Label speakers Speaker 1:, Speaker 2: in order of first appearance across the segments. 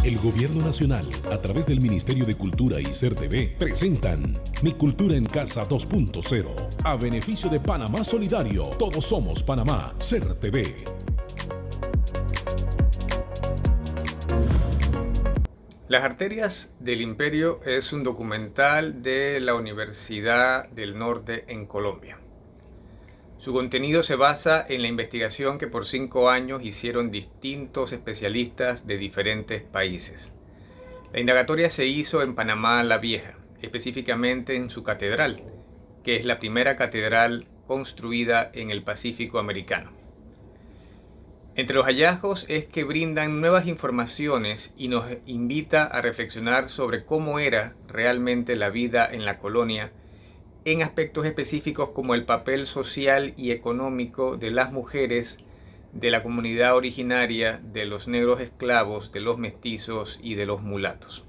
Speaker 1: El Gobierno Nacional, a través del Ministerio de Cultura y CERTV, presentan Mi Cultura en Casa 2.0. A beneficio de Panamá Solidario, todos somos Panamá, CERTV.
Speaker 2: Las arterias del imperio es un documental de la Universidad del Norte en Colombia. Su contenido se basa en la investigación que por 5 años hicieron distintos especialistas de diferentes países. La indagatoria se hizo en Panamá la Vieja, específicamente en su catedral, que es la primera catedral construida en el Pacífico americano. Entre los hallazgos es que brindan nuevas informaciones y nos invita a reflexionar sobre cómo era realmente la vida en la colonia en aspectos específicos como el papel social y económico de las mujeres, de la comunidad originaria, de los negros esclavos, de los mestizos y de los mulatos.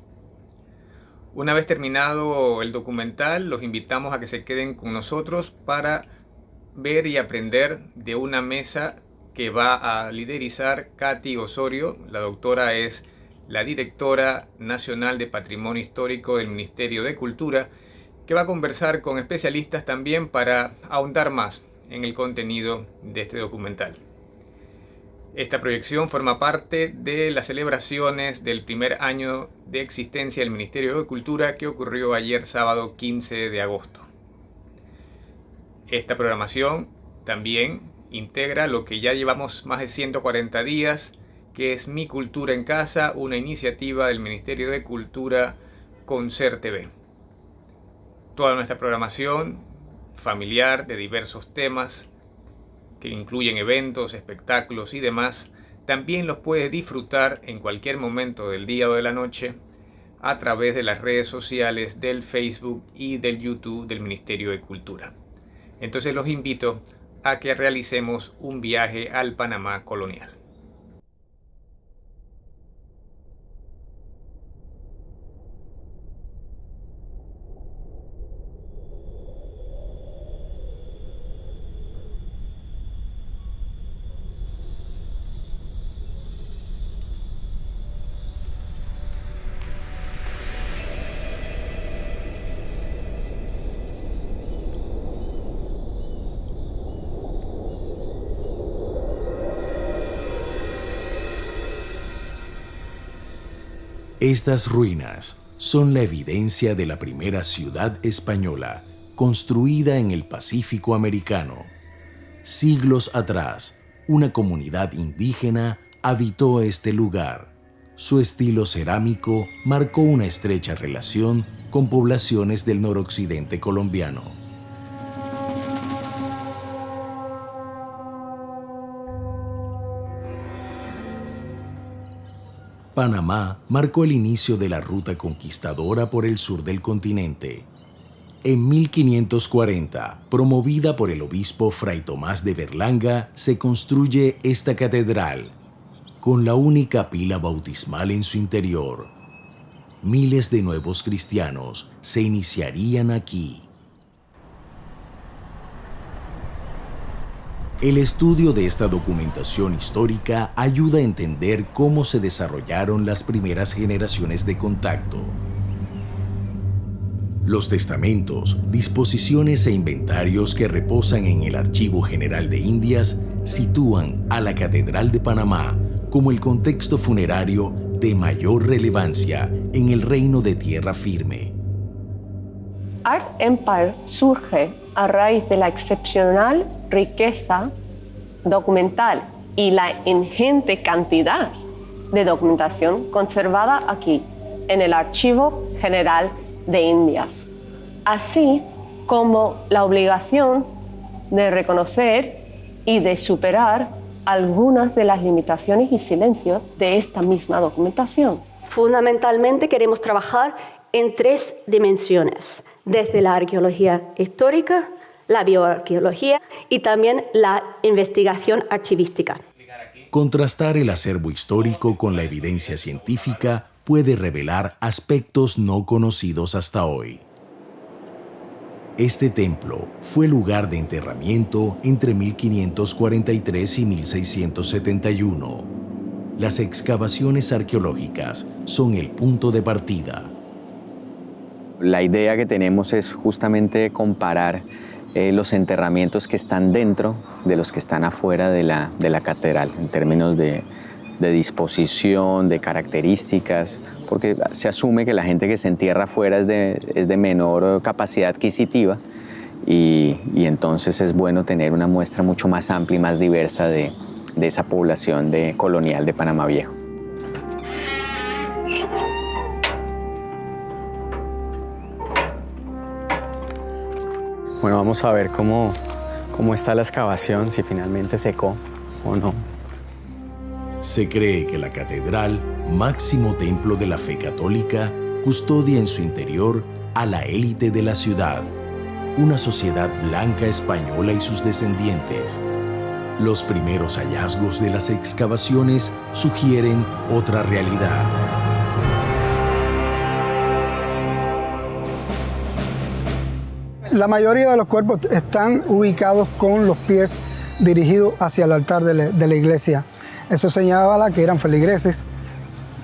Speaker 2: Una vez terminado el documental, los invitamos a que se queden con nosotros para ver y aprender de una mesa que va a liderizar Katy Osorio. La doctora es la directora nacional de Patrimonio Histórico del Ministerio de Cultura, que va a conversar con especialistas también para ahondar más en el contenido de este documental. Esta proyección forma parte de las celebraciones del primer año de existencia del Ministerio de Cultura que ocurrió ayer sábado 15 de agosto. Esta programación también integra lo que ya llevamos más de 140 días, que es Mi Cultura en Casa, una iniciativa del Ministerio de Cultura con CERTV. Toda nuestra programación familiar de diversos temas que incluyen eventos, espectáculos y demás, también los puedes disfrutar en cualquier momento del día o de la noche a través de las redes sociales del Facebook y del YouTube del Ministerio de Cultura. Entonces los invito a que realicemos un viaje al Panamá colonial.
Speaker 1: Estas ruinas son la evidencia de la primera ciudad española construida en el Pacífico americano. Siglos atrás, una comunidad indígena habitó este lugar. Su estilo cerámico marcó una estrecha relación con poblaciones del noroccidente colombiano. Panamá marcó el inicio de la ruta conquistadora por el sur del continente. En 1540, promovida por el obispo Fray Tomás de Berlanga, se construye esta catedral, con la única pila bautismal en su interior. Miles de nuevos cristianos se iniciarían aquí. El estudio de esta documentación histórica ayuda a entender cómo se desarrollaron las primeras generaciones de contacto. Los testamentos, disposiciones e inventarios que reposan en el Archivo General de Indias sitúan a la Catedral de Panamá como el contexto funerario de mayor relevancia en el Reino de Tierra Firme.
Speaker 3: Art Empire surge a raíz de la excepcional riqueza documental y la ingente cantidad de documentación conservada aquí, en el Archivo General de Indias, así como la obligación de reconocer y de superar algunas de las limitaciones y silencios de esta misma documentación.
Speaker 4: Fundamentalmente queremos trabajar en 3 dimensiones, desde la arqueología histórica, la bioarqueología y también la investigación archivística.
Speaker 1: Contrastar el acervo histórico con la evidencia científica puede revelar aspectos no conocidos hasta hoy. Este templo fue lugar de enterramiento entre 1543 y 1671. las excavaciones arqueológicas son el punto de partida.
Speaker 5: La idea que tenemos es justamente comparar los enterramientos que están dentro de los que están afuera de la catedral, en términos de disposición, de características, porque se asume que la gente que se entierra afuera es de menor capacidad adquisitiva y entonces es bueno tener una muestra mucho más amplia y más diversa de esa población colonial de Panamá Viejo. Bueno, vamos a ver cómo está la excavación, si finalmente secó o no.
Speaker 1: Se cree que la catedral, máximo templo de la fe católica, custodia en su interior a la élite de la ciudad, una sociedad blanca española y sus descendientes. Los primeros hallazgos de las excavaciones sugieren otra realidad.
Speaker 6: La mayoría de los cuerpos están ubicados con los pies dirigidos hacia el altar de la iglesia. Eso señala que eran feligreses,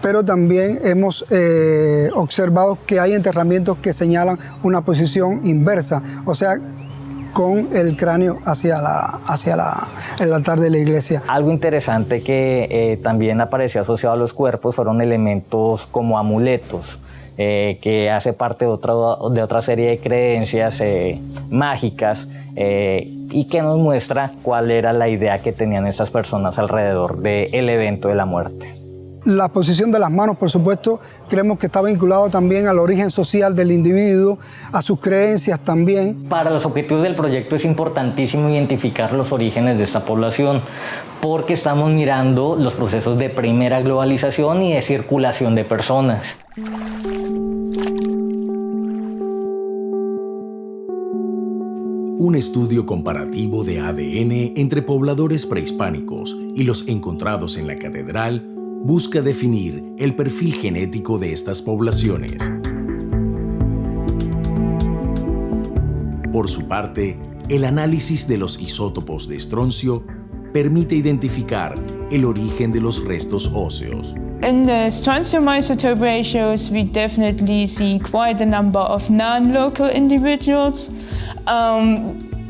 Speaker 6: pero también hemos observado que hay enterramientos que señalan una posición inversa, o sea, con el cráneo hacia el altar de la iglesia.
Speaker 7: Algo interesante que también apareció asociado a los cuerpos fueron elementos como amuletos, que hace parte de otra serie de creencias mágicas y que nos muestra cuál era la idea que tenían estas personas alrededor del evento de la muerte.
Speaker 6: La posición de las manos, por supuesto, creemos que está vinculado también al origen social del individuo, a sus creencias también.
Speaker 7: Para los objetivos del proyecto es importantísimo identificar los orígenes de esta población, porque estamos mirando los procesos de primera globalización y de circulación de personas.
Speaker 1: Un estudio comparativo de ADN entre pobladores prehispánicos y los encontrados en la catedral busca definir el perfil genético de estas poblaciones. Por su parte, el análisis de los isótopos de estroncio permite identificar el origen de los restos óseos.
Speaker 8: In the strontium isotope ratios, we definitely see quite a number of non-local individuals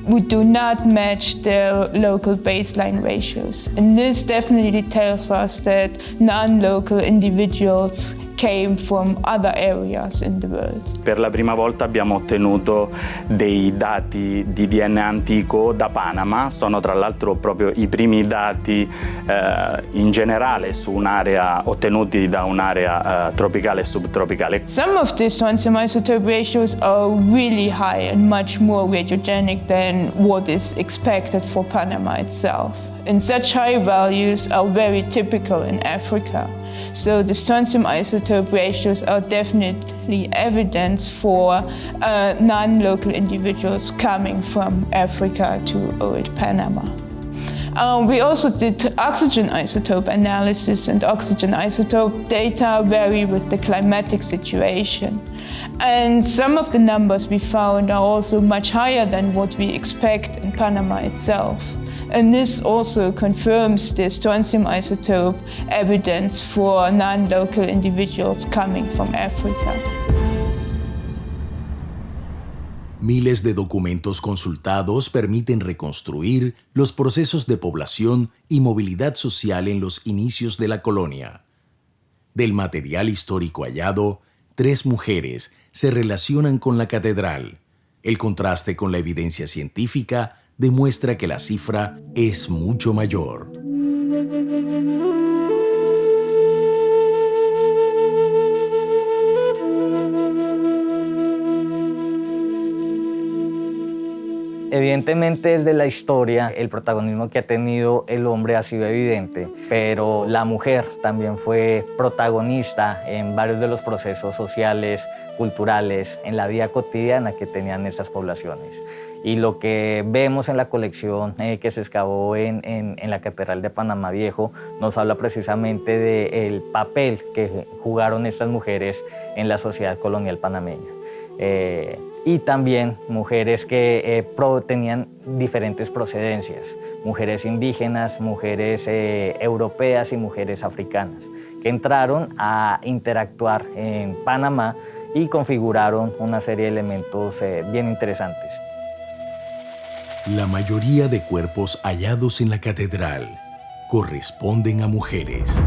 Speaker 8: who do not match their local baseline ratios. And this definitely tells us that non-local individuals came from other areas in the world.
Speaker 9: Per la prima volta abbiamo ottenuto dei dati di DNA antico da Panama, sono tra l'altro proprio i primi dati in generale su un'area ottenuti da un'area tropicale e subtropicale.
Speaker 8: Some of these strontium isotope ratios are really high and much more radiogenic than what is expected for Panama itself. And such high values are very typical in Africa. So the strontium isotope ratios are definitely evidence for non-local individuals coming from Africa to old Panama. We also did oxygen isotope analysis, and oxygen isotope data vary with the climatic situation. And some of the numbers we found are also much higher than what we expect in Panama itself. And this also confirms the strontium isotope evidence for non-local individuals coming from Africa.
Speaker 1: Miles de documentos consultados permiten reconstruir los procesos de población y movilidad social en los inicios de la colonia. Del material histórico hallado, 3 mujeres se relacionan con la catedral. El contraste con la evidencia científica demuestra que la cifra es mucho mayor.
Speaker 7: Evidentemente, desde la historia, el protagonismo que ha tenido el hombre ha sido evidente, pero la mujer también fue protagonista en varios de los procesos sociales, culturales, en la vida cotidiana que tenían esas poblaciones. Y lo que vemos en la colección que se excavó en la Catedral de Panamá Viejo nos habla precisamente del papel que jugaron estas mujeres en la sociedad colonial panameña. y también mujeres que tenían diferentes procedencias, mujeres indígenas, mujeres europeas y mujeres africanas, que entraron a interactuar en Panamá y configuraron una serie de elementos bien interesantes.
Speaker 1: La mayoría de cuerpos hallados en la catedral corresponden a mujeres.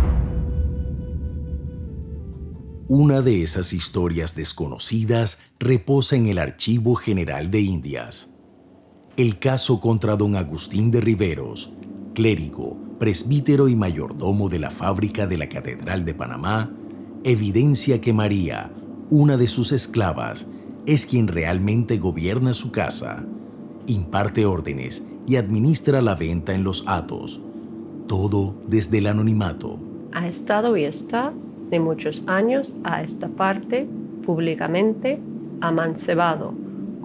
Speaker 1: Una de esas historias desconocidas reposa en el Archivo General de Indias. El caso contra don Agustín de Riveros, clérigo, presbítero y mayordomo de la fábrica de la Catedral de Panamá, evidencia que María, una de sus esclavas, es quien realmente gobierna su casa, imparte órdenes y administra la venta en los hatos, todo desde el anonimato.
Speaker 3: Ha estado y está de muchos años a esta parte públicamente amancebado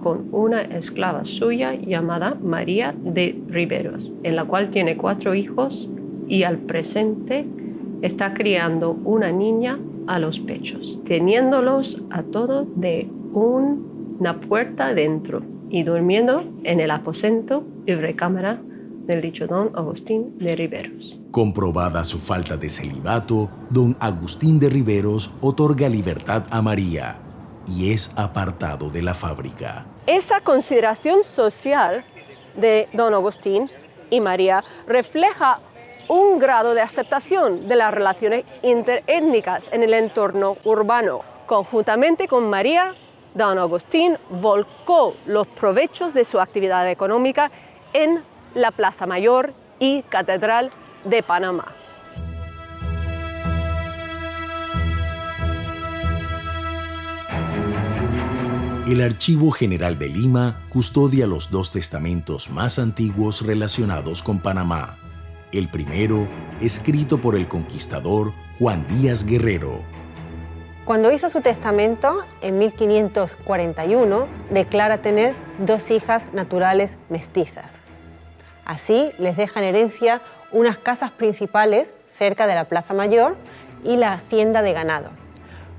Speaker 3: con una esclava suya llamada María de Riveros, en la cual tiene 4 hijos y al presente está criando una niña a los pechos, teniéndolos a todos de una puerta dentro y durmiendo en el aposento y recámara del dicho don Agustín de Riveros.
Speaker 1: Comprobada su falta de celibato, don Agustín de Riveros otorga libertad a María y es apartado de la fábrica.
Speaker 4: Esa consideración social de don Agustín y María refleja un grado de aceptación de las relaciones interétnicas en el entorno urbano. Conjuntamente con María, don Agustín volcó los provechos de su actividad económica en la Plaza Mayor y Catedral de Panamá.
Speaker 1: El Archivo General de Lima custodia los 2 testamentos más antiguos relacionados con Panamá. El primero, escrito por el conquistador Juan Díaz Guerrero.
Speaker 10: Cuando hizo su testamento, en 1541, declara tener 2 hijas naturales mestizas. Así les deja en herencia unas casas principales cerca de la Plaza Mayor y la hacienda de ganado,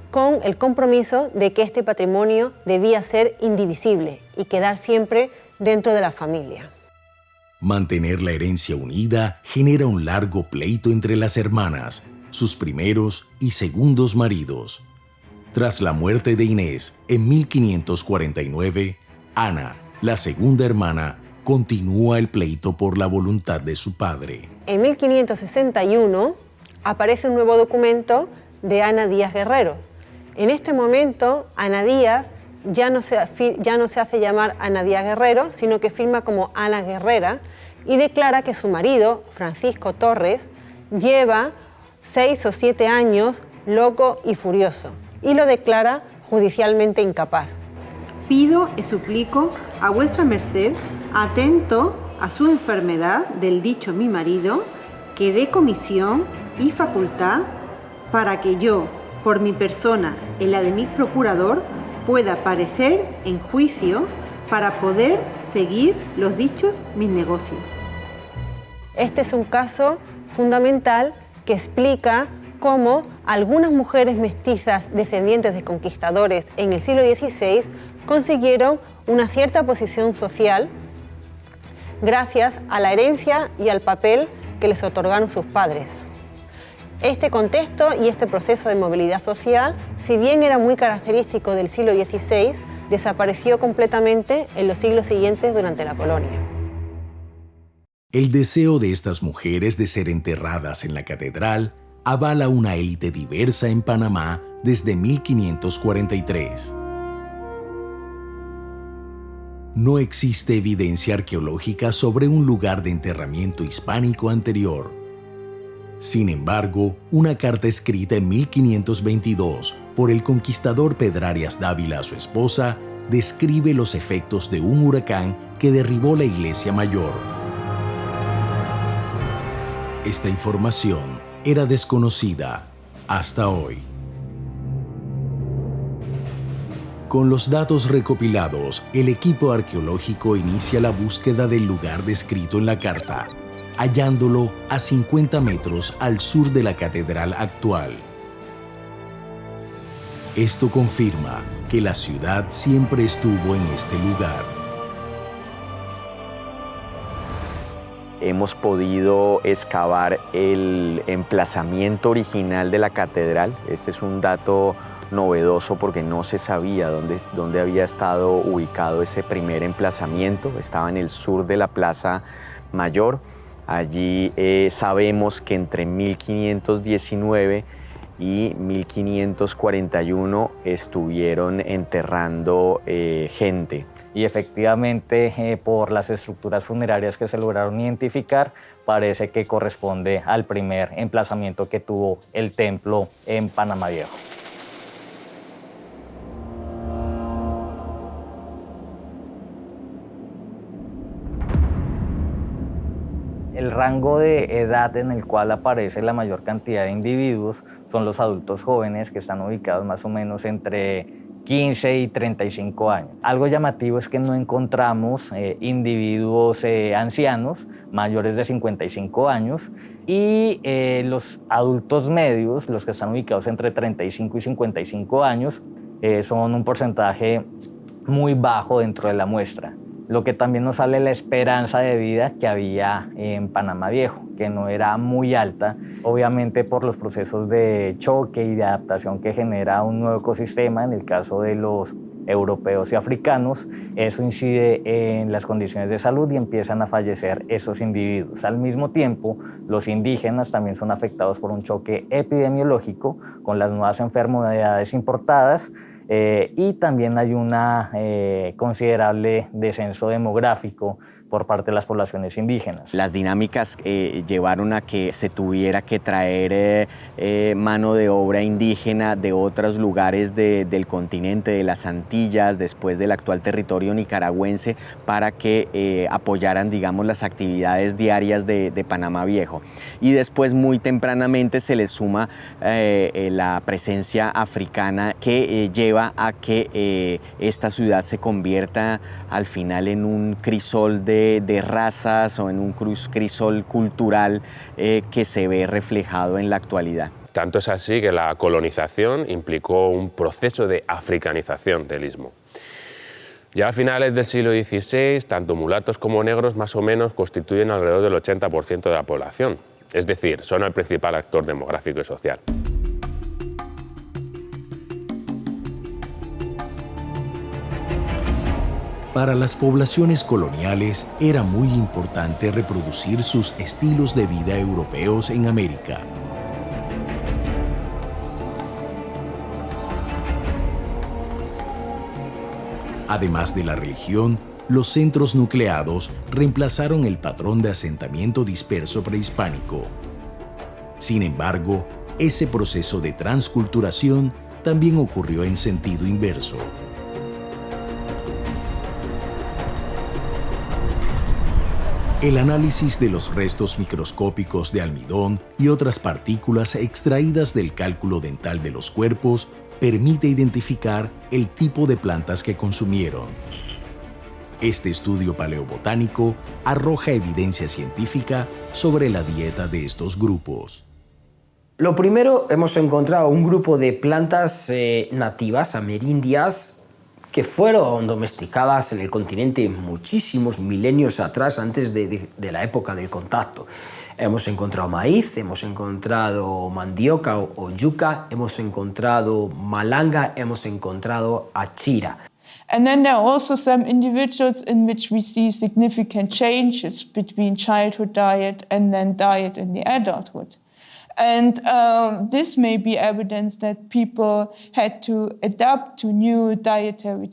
Speaker 10: con el compromiso de que este patrimonio debía ser indivisible y quedar siempre dentro de la familia.
Speaker 1: Mantener la herencia unida genera un largo pleito entre las hermanas, sus primeros y segundos maridos. Tras la muerte de Inés en 1549, Ana, la segunda hermana, continúa el pleito por la voluntad de su padre.
Speaker 10: En 1561 aparece un nuevo documento de Ana Díaz Guerrero. En este momento, Ana Díaz ya no se hace llamar Ana Díaz Guerrero, sino que firma como Ana Guerrera y declara que su marido, Francisco Torres, lleva 6 o 7 años loco y furioso y lo declara judicialmente incapaz.
Speaker 11: Pido y suplico a vuestra merced, atento a su enfermedad del dicho mi marido, que dé comisión y facultad para que yo, por mi persona y la de mi procurador, pueda parecer en juicio para poder seguir los dichos mis negocios.
Speaker 10: Este es un caso fundamental que explica cómo algunas mujeres mestizas descendientes de conquistadores en el siglo XVI consiguieron una cierta posición social gracias a la herencia y al papel que les otorgaron sus padres. Este contexto y este proceso de movilidad social, si bien era muy característico del siglo XVI, desapareció completamente en los siglos siguientes durante la colonia.
Speaker 1: El deseo de estas mujeres de ser enterradas en la catedral avala una élite diversa en Panamá desde 1543. No existe evidencia arqueológica sobre un lugar de enterramiento hispánico anterior. Sin embargo, una carta escrita en 1522 por el conquistador Pedrarias Dávila a su esposa describe los efectos de un huracán que derribó la iglesia mayor. Esta información era desconocida hasta hoy. Con los datos recopilados, el equipo arqueológico inicia la búsqueda del lugar descrito en la carta, hallándolo a 50 metros al sur de la catedral actual. Esto confirma que la ciudad siempre estuvo en este lugar.
Speaker 5: Hemos podido excavar el emplazamiento original de la catedral. Este es un dato novedoso porque no se sabía dónde había estado ubicado ese primer emplazamiento. Estaba en el sur de la Plaza Mayor. Allí sabemos que entre 1519 y 1541 estuvieron enterrando gente.
Speaker 7: Y efectivamente, por las estructuras funerarias que se lograron identificar, parece que corresponde al primer emplazamiento que tuvo el templo en Panamá Viejo. El rango de edad en el cual aparece la mayor cantidad de individuos son los adultos jóvenes, que están ubicados más o menos entre 15 y 35 años. Algo llamativo es que no encontramos individuos ancianos mayores de 55 años y los adultos medios, los que están ubicados entre 35 y 55 años, son un porcentaje muy bajo dentro de la muestra. Lo que también nos sale la esperanza de vida que había en Panamá Viejo, que no era muy alta, obviamente por los procesos de choque y de adaptación que genera un nuevo ecosistema. En el caso de los europeos y africanos, eso incide en las condiciones de salud y empiezan a fallecer esos individuos. Al mismo tiempo, los indígenas también son afectados por un choque epidemiológico con las nuevas enfermedades importadas, y también hay un considerable descenso demográfico por parte de las poblaciones indígenas.
Speaker 5: Las dinámicas llevaron a que se tuviera que traer mano de obra indígena de otros lugares del continente, de las Antillas, después del actual territorio nicaragüense, para que apoyaran, digamos, las actividades diarias de Panamá Viejo. Y después, muy tempranamente, se le suma la presencia africana que lleva a que esta ciudad se convierta al final en un crisol de razas o en un crisol cultural que se ve reflejado en la actualidad.
Speaker 12: Tanto es así que la colonización implicó un proceso de africanización del istmo. Ya a finales del siglo XVI, tanto mulatos como negros más o menos constituyen alrededor del 80% de la población, es decir, son el principal actor demográfico y social.
Speaker 1: Para las poblaciones coloniales era muy importante reproducir sus estilos de vida europeos en América. Además de la religión, los centros nucleados reemplazaron el patrón de asentamiento disperso prehispánico. Sin embargo, ese proceso de transculturación también ocurrió en sentido inverso. El análisis de los restos microscópicos de almidón y otras partículas extraídas del cálculo dental de los cuerpos permite identificar el tipo de plantas que consumieron. Este estudio paleobotánico arroja evidencia científica sobre la dieta de estos grupos.
Speaker 13: Lo primero, hemos encontrado un grupo de plantas nativas, amerindias, que fueron domesticadas en el continente muchísimos milenios atrás, antes de la época del contacto. Hemos encontrado maíz, hemos encontrado mandioca o yuca, hemos encontrado malanga, hemos encontrado achira.
Speaker 8: And then there are also some individuals in which we see significant changes between childhood diet and then diet in the adulthood. And this may be evidence that people had to adapt to new dietary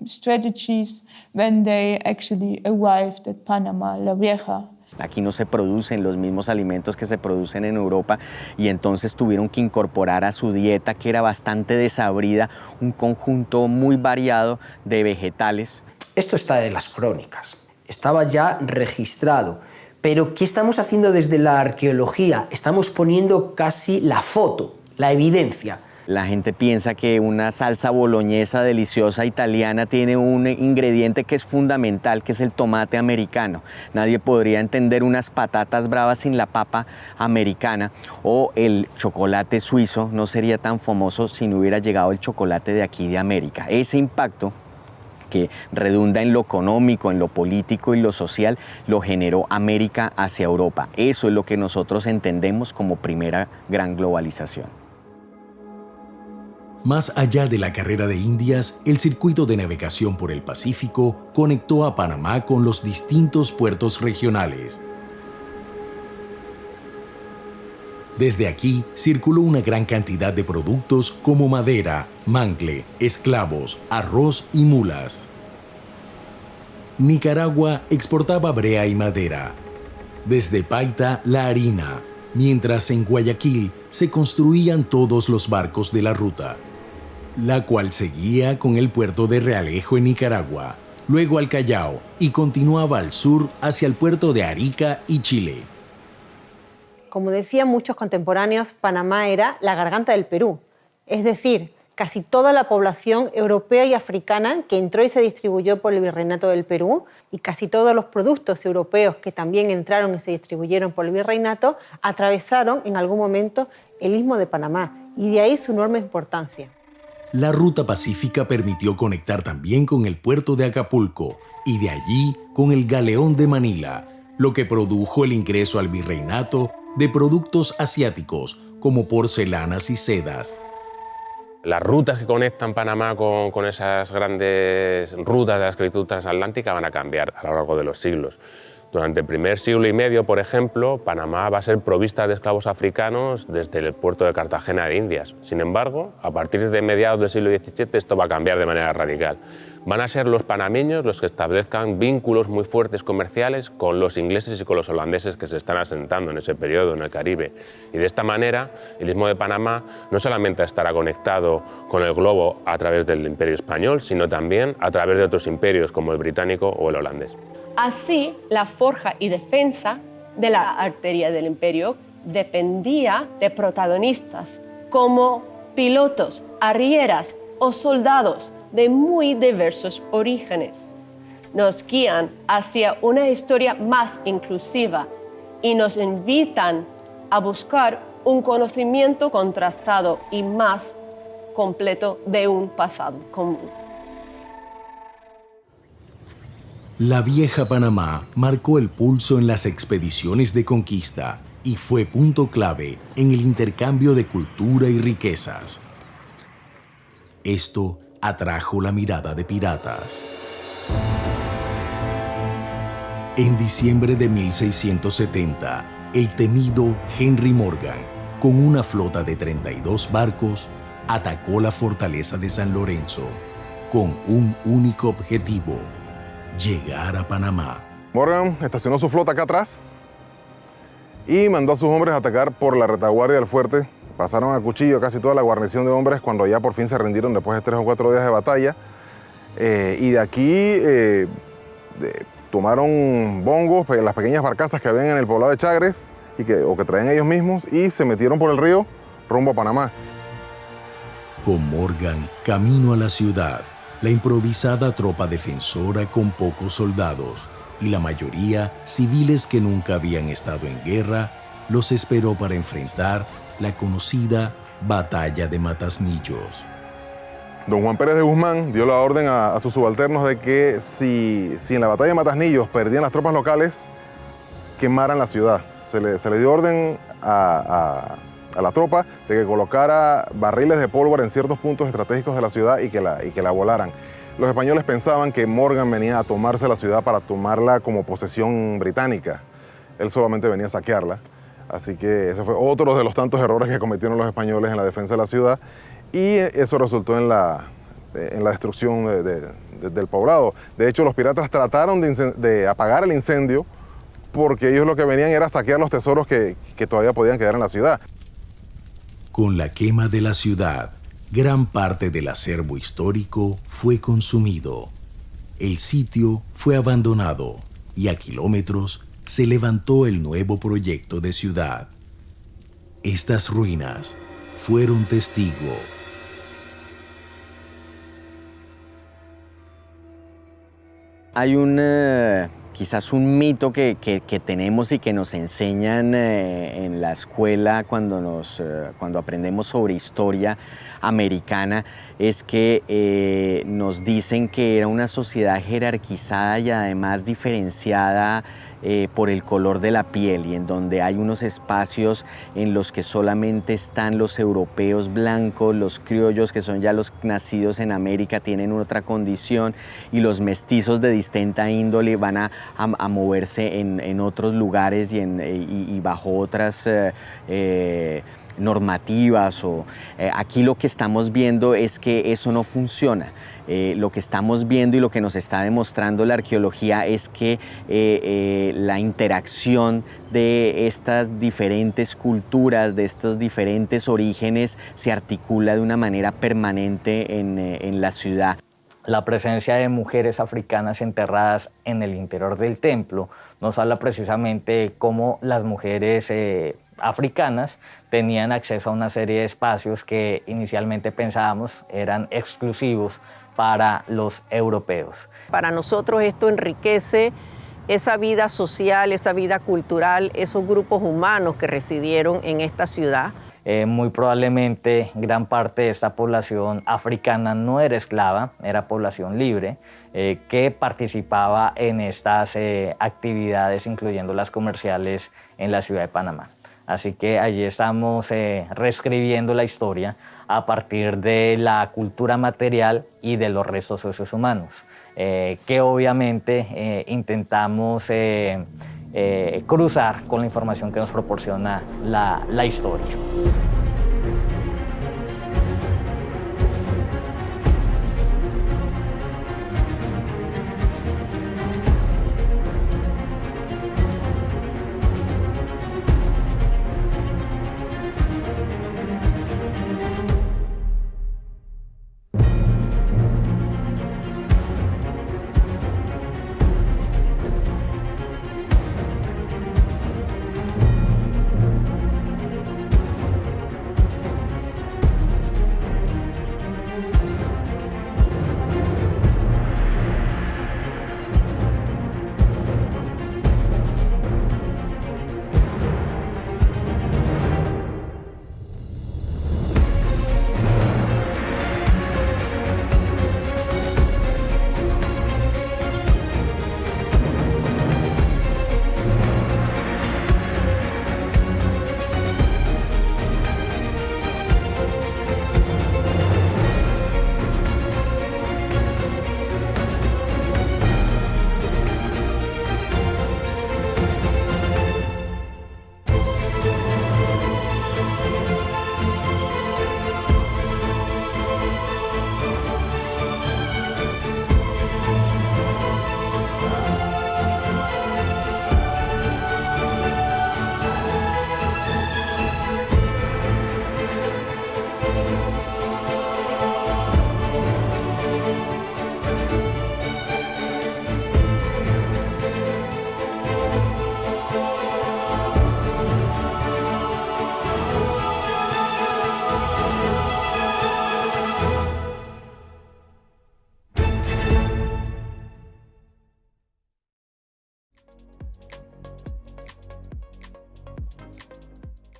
Speaker 8: strategies when they actually arrived at Panamá la Vieja.
Speaker 5: Aquí no se producen los mismos alimentos que se producen en Europa y entonces tuvieron que incorporar a su dieta, que era bastante desabrida, un conjunto muy variado de vegetales.
Speaker 13: Esto está de las crónicas, estaba ya registrado. Pero ¿qué estamos haciendo desde la arqueología? Estamos poniendo casi la foto, la evidencia
Speaker 5: La gente piensa que una salsa boloñesa deliciosa italiana tiene un ingrediente que es fundamental, que es el tomate americano. Nadie podría entender unas patatas bravas sin la papa americana, o el chocolate suizo no sería tan famoso si no hubiera llegado el chocolate de aquí de América. Ese impacto que redunda en lo económico, en lo político y lo social, lo generó América hacia Europa. Eso es lo que nosotros entendemos como primera gran globalización.
Speaker 1: Más allá de la carrera de Indias, el circuito de navegación por el Pacífico conectó a Panamá con los distintos puertos regionales. Desde aquí circuló una gran cantidad de productos como madera, mangle, esclavos, arroz y mulas. Nicaragua exportaba brea y madera. Desde Paita, la harina, mientras en Guayaquil se construían todos los barcos de la ruta, la cual seguía con el puerto de Realejo en Nicaragua, luego al Callao y continuaba al sur hacia el puerto de Arica y Chile.
Speaker 10: Como decían muchos contemporáneos, Panamá era la garganta del Perú, es decir, casi toda la población europea y africana que entró y se distribuyó por el Virreinato del Perú, y casi todos los productos europeos que también entraron y se distribuyeron por el Virreinato atravesaron en algún momento el Istmo de Panamá, y de ahí su enorme importancia.
Speaker 1: La ruta pacífica permitió conectar también con el puerto de Acapulco y de allí con el galeón de Manila, lo que produjo el ingreso al virreinato de productos asiáticos como porcelanas y sedas.
Speaker 12: Las rutas que conectan Panamá con esas grandes rutas de la esclavitud transatlántica van a cambiar a lo largo de los siglos. Durante el primer siglo y medio, por ejemplo, Panamá va a ser provista de esclavos africanos desde el puerto de Cartagena de Indias. Sin embargo, a partir de mediados del siglo XVII esto va a cambiar de manera radical. Van a ser los panameños los que establezcan vínculos muy fuertes comerciales con los ingleses y con los holandeses que se están asentando en ese periodo en el Caribe. Y de esta manera, el Istmo de Panamá no solamente estará conectado con el globo a través del Imperio Español, sino también a través de otros imperios como el británico o el holandés.
Speaker 3: Así, la forja y defensa de la arteria del imperio dependía de protagonistas como pilotos, arrieras o soldados de muy diversos orígenes. Nos guían hacia una historia más inclusiva y nos invitan a buscar un conocimiento contrastado y más completo de un pasado común.
Speaker 1: La vieja Panamá marcó el pulso en las expediciones de conquista y fue punto clave en el intercambio de cultura y riquezas. Esto atrajo la mirada de piratas. En diciembre de 1670, el temido Henry Morgan, con una flota de 32 barcos, atacó la fortaleza de San Lorenzo con un único objetivo: llegar a Panamá.
Speaker 14: Morgan estacionó su flota acá atrás y mandó a sus hombres a atacar por la retaguardia del fuerte. Pasaron a cuchillo casi toda la guarnición de hombres cuando ya por fin se rindieron después de 3 o 4 días de batalla. Y de aquí tomaron bongos, las pequeñas barcazas que habían en el poblado de Chagres o que traían ellos mismos, y se metieron por el río rumbo a Panamá.
Speaker 1: Con Morgan camino a la ciudad, la improvisada tropa defensora con pocos soldados y la mayoría civiles que nunca habían estado en guerra los esperó para enfrentar la conocida Batalla de Mataznillos.
Speaker 14: Don Juan Pérez de Guzmán dio la orden a sus subalternos de que si en la Batalla de Mataznillos perdían las tropas locales, quemaran la ciudad. Se le dio orden a la tropa de que colocara barriles de pólvora en ciertos puntos estratégicos de la ciudad y que la volaran. Los españoles pensaban que Morgan venía a tomarse la ciudad para tomarla como posesión británica. Él solamente venía a saquearla. Así que ese fue otro de los tantos errores que cometieron los españoles en la defensa de la ciudad, y eso resultó en la destrucción del poblado. De hecho, los piratas trataron de apagar el incendio porque ellos lo que venían era saquear los tesoros que todavía podían quedar en la ciudad.
Speaker 1: Con la quema de la ciudad, gran parte del acervo histórico fue consumido. El sitio fue abandonado y a kilómetros se levantó el nuevo proyecto de ciudad. Estas ruinas fueron testigo
Speaker 5: Hay quizás un mito que tenemos y que nos enseñan en la escuela cuando aprendemos sobre historia americana, es que nos dicen que era una sociedad jerarquizada y además diferenciada por el color de la piel, y en donde hay unos espacios en los que solamente están los europeos blancos, los criollos, que son ya los nacidos en América, tienen otra condición, y los mestizos de distinta índole van a moverse en otros lugares y bajo otras normativas. Aquí lo que estamos viendo es que eso no funciona. Lo que estamos viendo y lo que nos está demostrando la arqueología es que la interacción de estas diferentes culturas, de estos diferentes orígenes, se articula de una manera permanente en la ciudad.
Speaker 7: La presencia de mujeres africanas enterradas en el interior del templo nos habla precisamente de cómo las mujeres africanas tenían acceso a una serie de espacios que inicialmente pensábamos eran exclusivos para los europeos.
Speaker 15: Para nosotros esto enriquece esa vida social, esa vida cultural, esos grupos humanos que residieron en esta ciudad.
Speaker 7: Muy probablemente gran parte de esta población africana no era esclava, era población libre, que participaba en estas actividades, incluyendo las comerciales en la ciudad de Panamá. Así que allí estamos reescribiendo la historia a partir de la cultura material y de los restos óseos humanos, que obviamente intentamos cruzar con la información que nos proporciona la historia.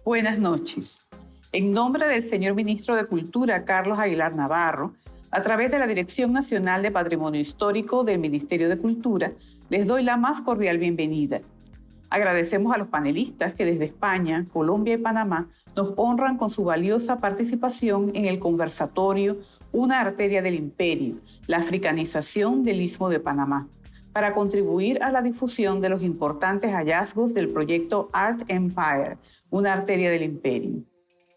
Speaker 16: Buenas noches. En nombre del señor Ministro de Cultura, Carlos Aguilar Navarro, a través de la Dirección Nacional de Patrimonio Histórico del Ministerio de Cultura, les doy la más cordial bienvenida. Agradecemos a los panelistas que desde España, Colombia y Panamá nos honran con su valiosa participación en el conversatorio Una arteria del imperio, la africanización del Istmo de Panamá, para contribuir a la difusión de los importantes hallazgos del proyecto Art Empire, una arteria del imperio.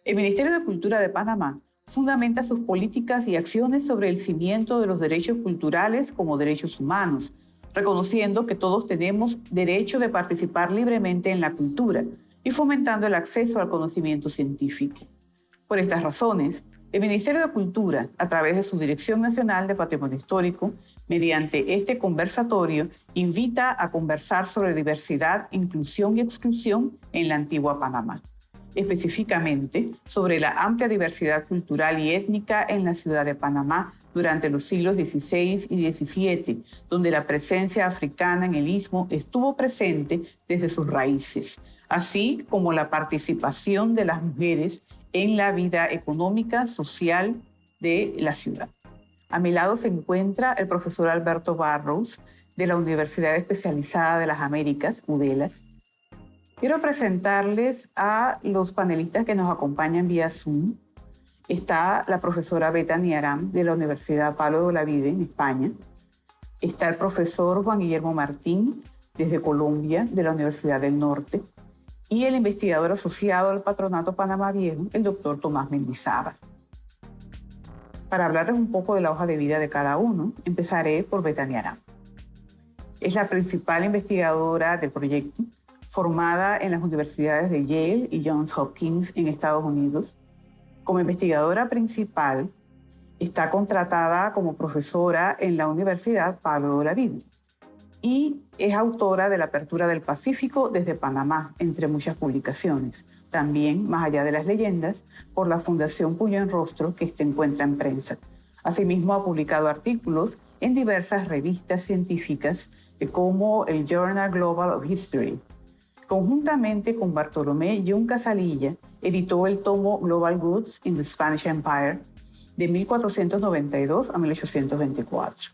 Speaker 16: El Ministerio de Cultura de Panamá fundamenta sus políticas y acciones sobre el cimiento de los derechos culturales como derechos humanos, reconociendo que todos tenemos derecho de participar libremente en la cultura y fomentando el acceso al conocimiento científico. Por estas razones, el Ministerio de Cultura, a través de su Dirección Nacional de Patrimonio Histórico, mediante este conversatorio, invita a conversar sobre diversidad, inclusión y exclusión en la antigua Panamá, específicamente sobre la amplia diversidad cultural y étnica en la ciudad de Panamá durante los siglos XVI y XVII, donde la presencia africana en el Istmo estuvo presente desde sus raíces, así como la participación de las mujeres en la vida económica, social de la ciudad. A mi lado se encuentra el profesor Alberto Barros, de la Universidad Especializada de las Américas, UDELAS. Quiero presentarles a los panelistas que nos acompañan vía Zoom. Está la profesora Bethany Aram, de la Universidad Pablo de Olavide, en España. Está el profesor Juan Guillermo Martín, desde Colombia, de la Universidad del Norte. Y el investigador asociado al Patronato Panamá Viejo, el doctor Tomás Mendizábal. Para hablarles un poco de la hoja de vida de cada uno, empezaré por Bethany Aram. Es la principal investigadora del proyecto, formada en las universidades de Yale y Johns Hopkins en Estados Unidos. Como investigadora principal, está contratada como profesora en la Universidad Pablo de Olavide y es autora de La Apertura del Pacífico desde Panamá, entre muchas publicaciones. También, Más allá de las leyendas, por la Fundación Puño en Rostro, que se encuentra en prensa. Asimismo, ha publicado artículos en diversas revistas científicas como el Journal Global of History. Conjuntamente con Bartolomé Yun Casalilla, editó el tomo Global Goods in the Spanish Empire de 1492 a 1824.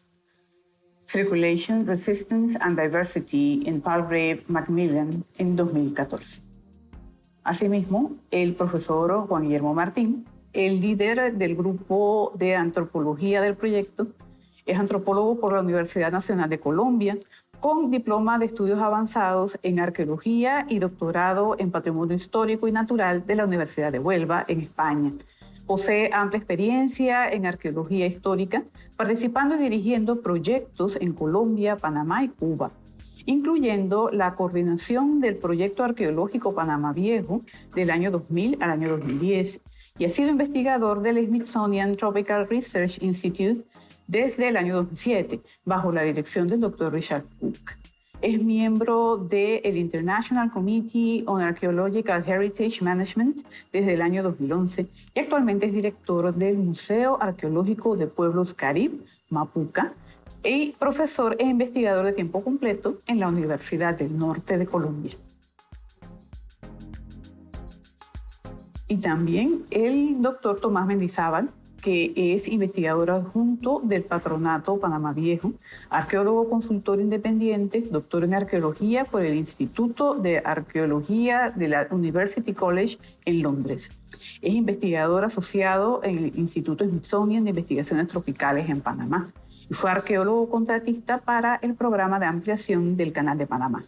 Speaker 16: Circulation, Resistance and Diversity en Palgrave Macmillan en 2014. Asimismo, el profesor Juan Guillermo Martín, el líder del grupo de antropología del proyecto, es antropólogo por la Universidad Nacional de Colombia, con diploma de estudios avanzados en arqueología y doctorado en patrimonio histórico y natural de la Universidad de Huelva, en España. Posee amplia experiencia en arqueología histórica, participando y dirigiendo proyectos en Colombia, Panamá y Cuba, incluyendo la coordinación del proyecto arqueológico Panamá Viejo del año 2000 al año 2010, y ha sido investigador del Smithsonian Tropical Research Institute desde el año 2007, bajo la dirección del Dr. Richard Cook. Es miembro del International Committee on Archaeological Heritage Management desde el año 2011 y actualmente es director del Museo Arqueológico de Pueblos Carib, Mapuca, y profesor e investigador de tiempo completo en la Universidad del Norte de Colombia. Y también el doctor Tomás Mendizábal, que es investigador adjunto del Patronato Panamá Viejo, arqueólogo consultor independiente, doctor en arqueología por el Instituto de Arqueología de la University College en Londres. Es investigador asociado en el Instituto Smithsonian de Investigaciones Tropicales en Panamá y fue arqueólogo contratista para el programa de ampliación del Canal de Panamá.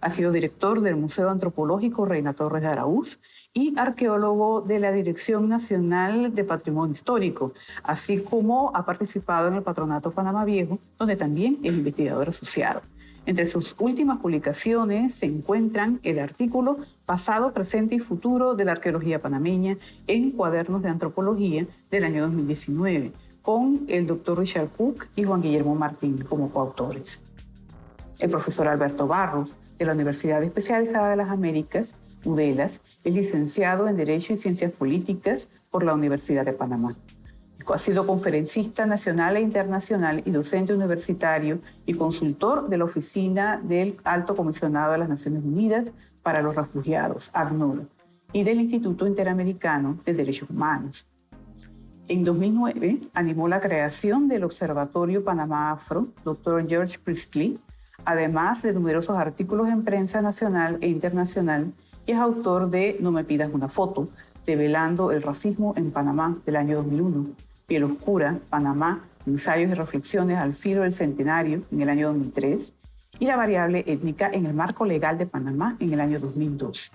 Speaker 16: Ha sido director del Museo Antropológico Reina Torres de Araúz y arqueólogo de la Dirección Nacional de Patrimonio Histórico, así como ha participado en el Patronato Panamá Viejo, donde también es investigador asociado. Entre sus últimas publicaciones se encuentran el artículo Pasado, Presente y Futuro de la Arqueología Panameña en Cuadernos de Antropología del año 2019, con el doctor Richard Cook y Juan Guillermo Martín como coautores. El profesor Alberto Barros, de la Universidad Especializada de las Américas, UDELAS, es licenciado en Derecho y Ciencias Políticas por la Universidad de Panamá. Ha sido conferencista nacional e internacional y docente universitario y consultor de la Oficina del Alto Comisionado de las Naciones Unidas para los Refugiados, ACNUR, y del Instituto Interamericano de Derechos Humanos. En 2009 animó la creación del Observatorio Panamá Afro, Dr. George Priestley, además de numerosos artículos en prensa nacional e internacional, y es autor de No me pidas una foto, develando el racismo en Panamá del año 2001, Piel Oscura, Panamá, ensayos y reflexiones al filo del centenario en el año 2003, y La variable étnica en el marco legal de Panamá en el año 2012.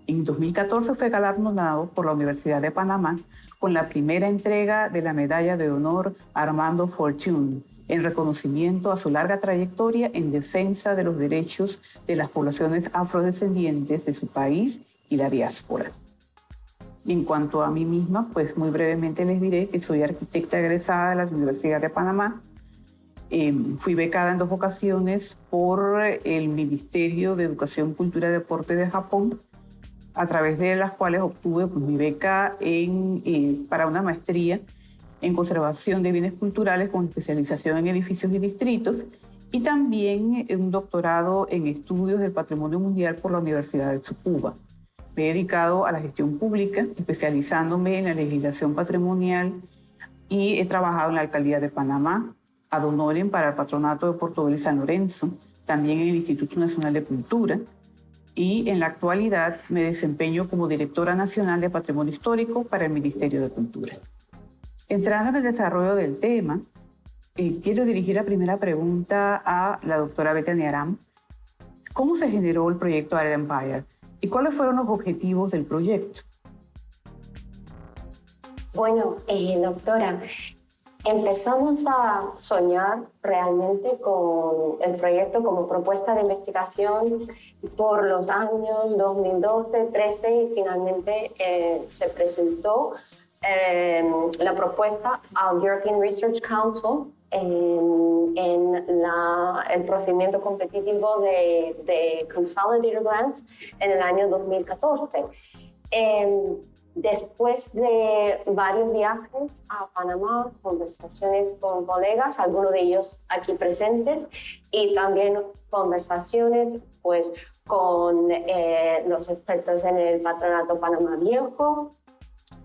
Speaker 16: En 2014 fue galardonado por la Universidad de Panamá con la primera entrega de la Medalla de Honor Armando Fortune, en reconocimiento a su larga trayectoria en defensa de los derechos de las poblaciones afrodescendientes de su país y la diáspora. En cuanto a mí misma, pues muy brevemente les diré que soy arquitecta egresada de la Universidad de Panamá. Fui becada en 2 ocasiones por el Ministerio de Educación, Cultura y Deporte de Japón, a través de las cuales obtuve mi beca para una maestría en conservación de bienes culturales con especialización en edificios y distritos, y también un doctorado en estudios del patrimonio mundial por la Universidad de Tsukuba. Me he dedicado a la gestión pública, especializándome en la legislación patrimonial, y he trabajado en la Alcaldía de Panamá, ad honorem para el Patronato de Portobelo y San Lorenzo, también en el Instituto Nacional de Cultura, y en la actualidad me desempeño como Directora Nacional de Patrimonio Histórico para el Ministerio de Cultura. Entrando en el desarrollo del tema, quiero dirigir la primera pregunta a la doctora Bethany Aram. ¿Cómo se generó el proyecto Art Empire y cuáles fueron los objetivos del proyecto?
Speaker 17: Bueno, doctora, empezamos a soñar realmente con el proyecto como propuesta de investigación por los años 2012, 2013 y finalmente se presentó la propuesta al European Research Council en el procedimiento competitivo de Consolidated Grants en el año 2014. Después de varios viajes a Panamá, conversaciones con colegas, algunos de ellos aquí presentes, y también conversaciones pues, con los expertos en el Patronato Panamá Viejo,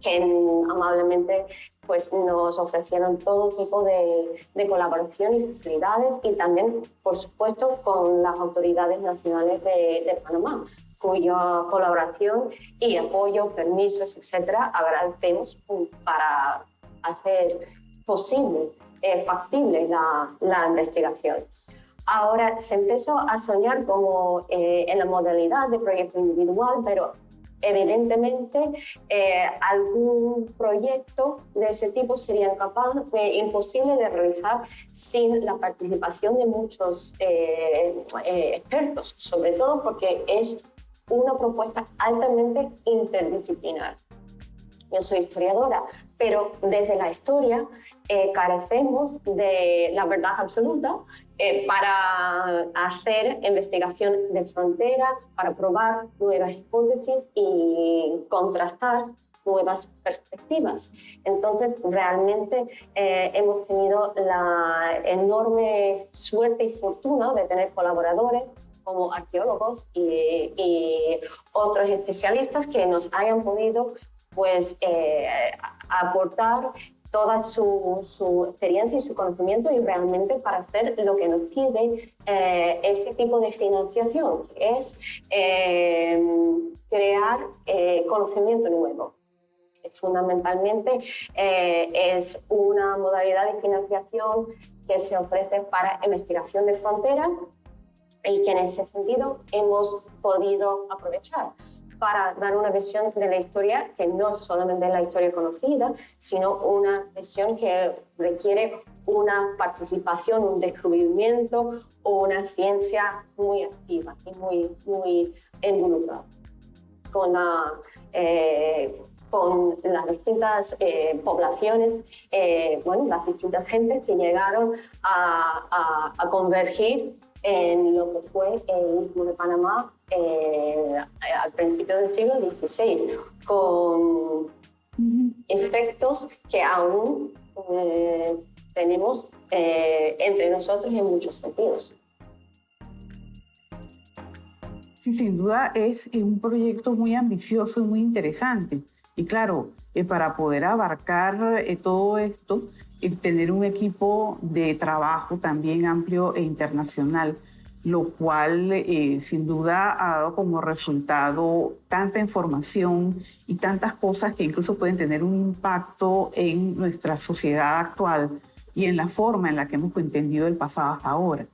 Speaker 17: que amablemente pues, nos ofrecieron todo tipo de colaboración y facilidades, y también, por supuesto, con las autoridades nacionales de Panamá, cuya colaboración y apoyo, permisos, etcétera, agradecemos para hacer posible, factible la investigación. Ahora se empezó a soñar como en la modalidad de proyecto individual, pero evidentemente algún proyecto de ese tipo sería imposible de realizar sin la participación de muchos expertos, sobre todo porque es una propuesta altamente interdisciplinar. Yo soy historiadora, pero desde la historia carecemos de la verdad absoluta para hacer investigación de frontera, para probar nuevas hipótesis y contrastar nuevas perspectivas. Entonces, realmente hemos tenido la enorme suerte y fortuna de tener colaboradores como arqueólogos y otros especialistas que nos hayan podido pues, aportar toda su experiencia y su conocimiento, y realmente para hacer lo que nos pide ese tipo de financiación, que es crear conocimiento nuevo. Fundamentalmente es una modalidad de financiación que se ofrece para investigación de frontera y que en ese sentido hemos podido aprovechar para dar una visión de la historia que no solamente es la historia conocida, sino una visión que requiere una participación, un descubrimiento o una ciencia muy activa y muy involucrada con las distintas poblaciones, las distintas gentes que llegaron a convergir en lo que fue el Istmo de Panamá al principio del siglo XVI, con efectos que aún tenemos entre nosotros en muchos sentidos.
Speaker 16: Sí, sin duda es un proyecto muy ambicioso y muy interesante. Y claro, para poder abarcar todo esto, tener un equipo de trabajo también amplio e internacional, lo cual sin duda ha dado como resultado tanta información y tantas cosas que incluso pueden tener un impacto en nuestra sociedad actual y en la forma en la que hemos entendido el pasado hasta ahora.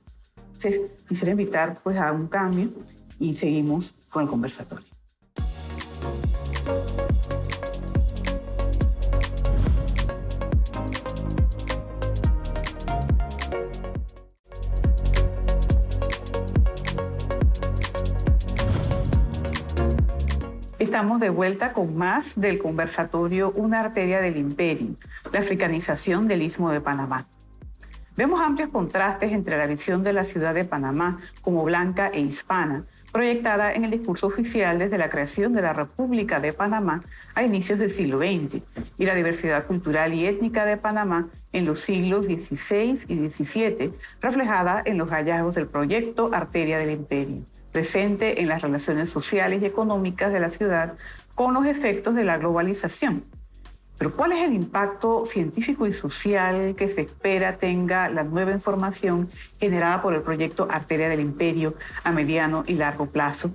Speaker 16: Entonces, quisiera invitar pues, a un cambio y seguimos con el conversatorio. Estamos de vuelta con más del conversatorio Una arteria del imperio, la africanización del Istmo de Panamá. Vemos amplios contrastes entre la visión de la ciudad de Panamá como blanca e hispana proyectada en el discurso oficial desde la creación de la República de Panamá a inicios del siglo XX, y la diversidad cultural y étnica de Panamá en los siglos XVI y XVII, reflejada en los hallazgos del proyecto Arteria del Imperio, presente en las relaciones sociales y económicas de la ciudad con los efectos de la globalización. Pero ¿cuál es el impacto científico y social que se espera tenga la nueva información generada por el proyecto Arteria del Imperio a mediano y largo plazo?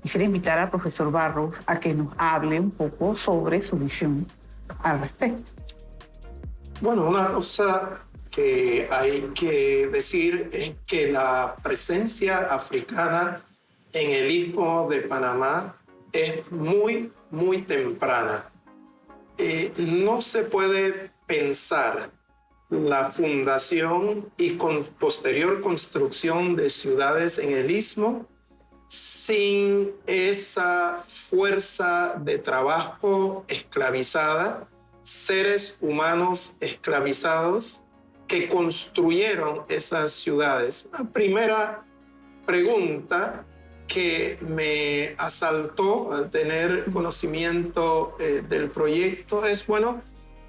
Speaker 16: Quisiera invitar al profesor Barros a que nos hable un poco sobre su visión al respecto.
Speaker 18: Bueno, una cosa que hay que decir es que la presencia africana en el Istmo de Panamá es muy, muy temprana. No se puede pensar la fundación y posterior construcción de ciudades en el Istmo sin esa fuerza de trabajo esclavizada, seres humanos esclavizados que construyeron esas ciudades. Una primera pregunta que me asaltó al tener conocimiento del proyecto es, bueno,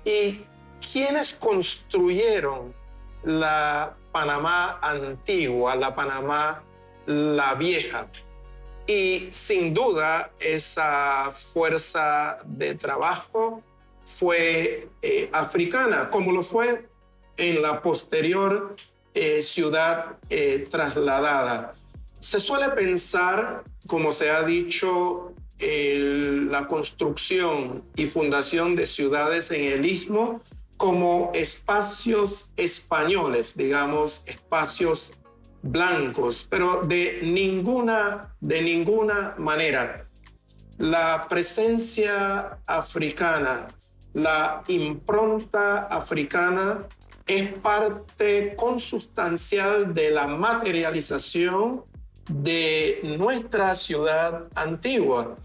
Speaker 18: ¿y quiénes construyeron la Panamá antigua, la Panamá la vieja? Y sin duda esa fuerza de trabajo fue africana, como lo fue en la posterior ciudad trasladada. Se suele pensar, como se ha dicho, la construcción y fundación de ciudades en el Istmo como espacios españoles, digamos, espacios blancos, pero de ninguna manera. La presencia africana, la impronta africana es parte consustancial de la materialización de nuestra ciudad antigua.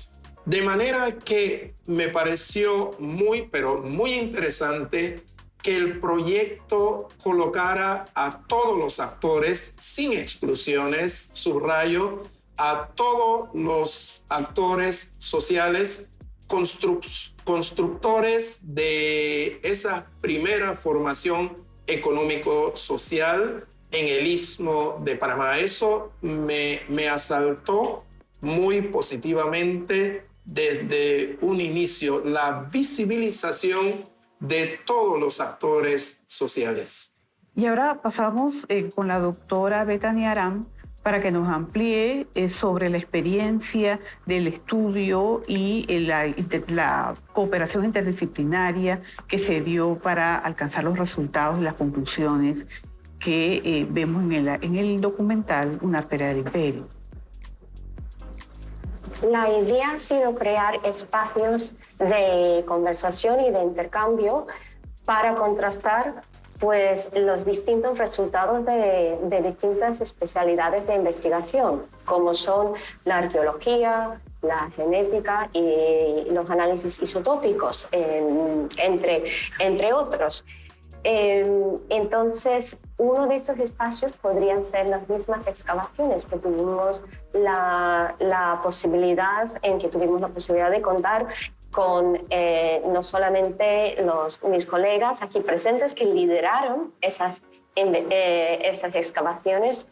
Speaker 18: De manera que me pareció pero muy interesante que el proyecto colocara a todos los actores, sin exclusiones, subrayo, a todos los actores sociales, constructores de esa primera formación económico-social en el Istmo de Panamá. Eso me asaltó muy positivamente desde un inicio, la visibilización de todos los actores sociales.
Speaker 16: Y ahora pasamos con la doctora Bethany Aram para que nos amplíe sobre la experiencia del estudio y la cooperación interdisciplinaria que se dio para alcanzar los resultados y las conclusiones que vemos en el documental Una Arteria del Imperio.
Speaker 17: La idea ha sido crear espacios de conversación y de intercambio para contrastar pues, los distintos resultados de distintas especialidades de investigación, como son la arqueología, la genética y los análisis isotópicos, entre otros. Entonces, uno de esos espacios podrían ser las mismas excavaciones que tuvimos la posibilidad de contar con no solamente mis colegas aquí presentes que lideraron esas excavaciones,